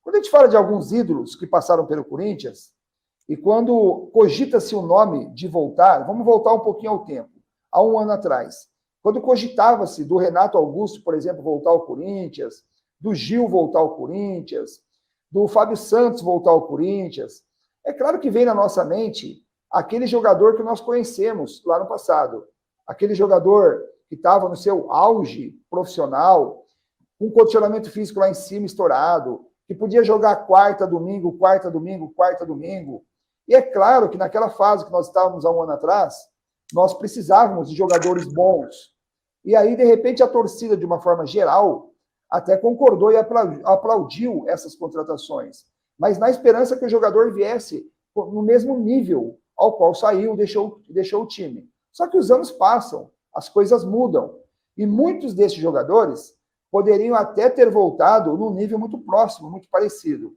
Quando a gente fala de alguns ídolos que passaram pelo Corinthians, e quando cogita-se o nome de voltar, vamos voltar um pouquinho ao tempo, há um ano atrás. Quando cogitava-se do Renato Augusto, por exemplo, voltar ao Corinthians, do Gil voltar ao Corinthians, do Fábio Santos voltar ao Corinthians, é claro que vem na nossa mente aquele jogador que nós conhecemos lá no passado. Aquele jogador que estava no seu auge profissional, com um condicionamento físico lá em cima estourado, que podia jogar quarta, domingo, quarta, domingo, quarta, domingo. E é claro que naquela fase que nós estávamos há um ano atrás, nós precisávamos de jogadores bons. E aí, de repente, a torcida, de uma forma geral, até concordou e aplaudiu essas contratações. Mas na esperança que o jogador viesse no mesmo nível ao qual saiu, deixou o time. Só que os anos passam, as coisas mudam. E muitos desses jogadores poderiam até ter voltado num nível muito próximo, muito parecido.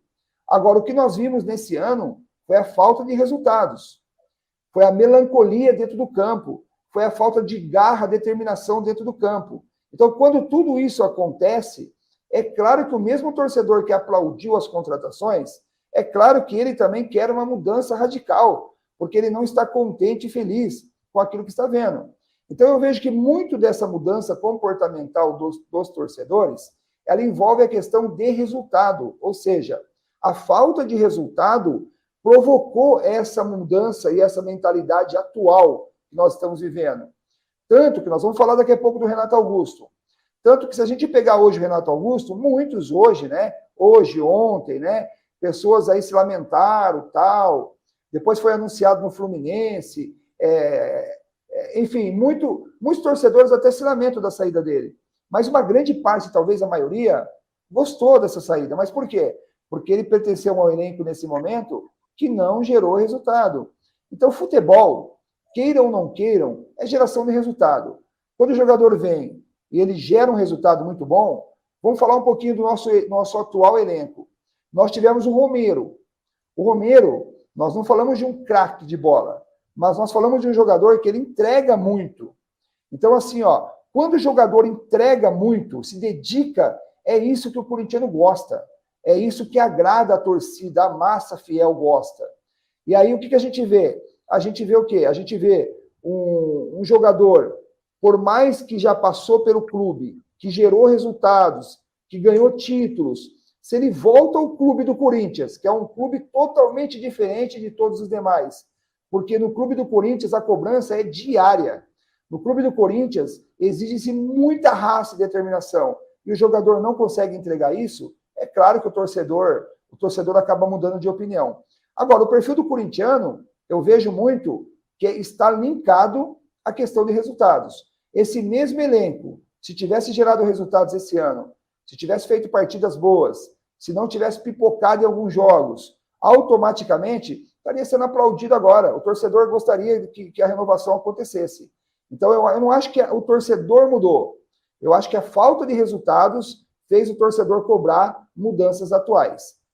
Agora, o que nós vimos nesse ano foi a falta de resultados. Foi a melancolia dentro do campo. Foi a falta de garra, determinação dentro do campo. Então, quando tudo isso acontece, é claro que o mesmo torcedor que aplaudiu as contratações, é claro que ele também quer uma mudança radical, porque ele não está contente e feliz com aquilo que está vendo. Então, eu vejo que muito dessa mudança comportamental dos torcedores, ela envolve a questão de resultado, ou seja, a falta de resultado provocou essa mudança e essa mentalidade atual que nós estamos vivendo. Tanto que nós vamos falar daqui a pouco do Renato Augusto. Tanto que se a gente pegar hoje o Renato Augusto, muitos hoje, né? Hoje, ontem, né? Pessoas aí se lamentaram, tal. Depois foi anunciado no Fluminense. Enfim, muitos torcedores até se lamentam da saída dele. Mas uma grande parte, talvez a maioria, gostou dessa saída. Mas por quê? Porque ele pertenceu a um elenco nesse momento que não gerou resultado. Então, futebol, queiram ou não queiram, é geração de resultado. Quando o jogador vem e ele gera um resultado muito bom, vamos falar um pouquinho do nosso atual elenco. Nós tivemos o Romero. O Romero, nós não falamos de um craque de bola, mas nós falamos de um jogador que ele entrega muito. Então, assim, ó, quando o jogador entrega muito, se dedica, é isso que o corintiano gosta. É isso que agrada a torcida, a massa fiel gosta. E aí, o que a gente vê? A gente vê o quê? A gente vê um jogador, por mais que já passou pelo clube, que gerou resultados, que ganhou títulos, se ele volta ao clube do Corinthians, que é um clube totalmente diferente de todos os demais, porque no clube do Corinthians a cobrança é diária. No clube do Corinthians exige-se muita raça e determinação, e o jogador não consegue entregar isso, é claro que o torcedor acaba mudando de opinião. Agora, o perfil do corintiano, eu vejo muito que está linkado à questão de resultados. Esse mesmo elenco, se tivesse gerado resultados esse ano, se tivesse feito partidas boas, se não tivesse pipocado em alguns jogos, automaticamente estaria sendo aplaudido agora. O torcedor gostaria que a renovação acontecesse. Então, eu não acho que o torcedor mudou. Eu acho que a falta de resultados fez o torcedor cobrar mudanças atuais.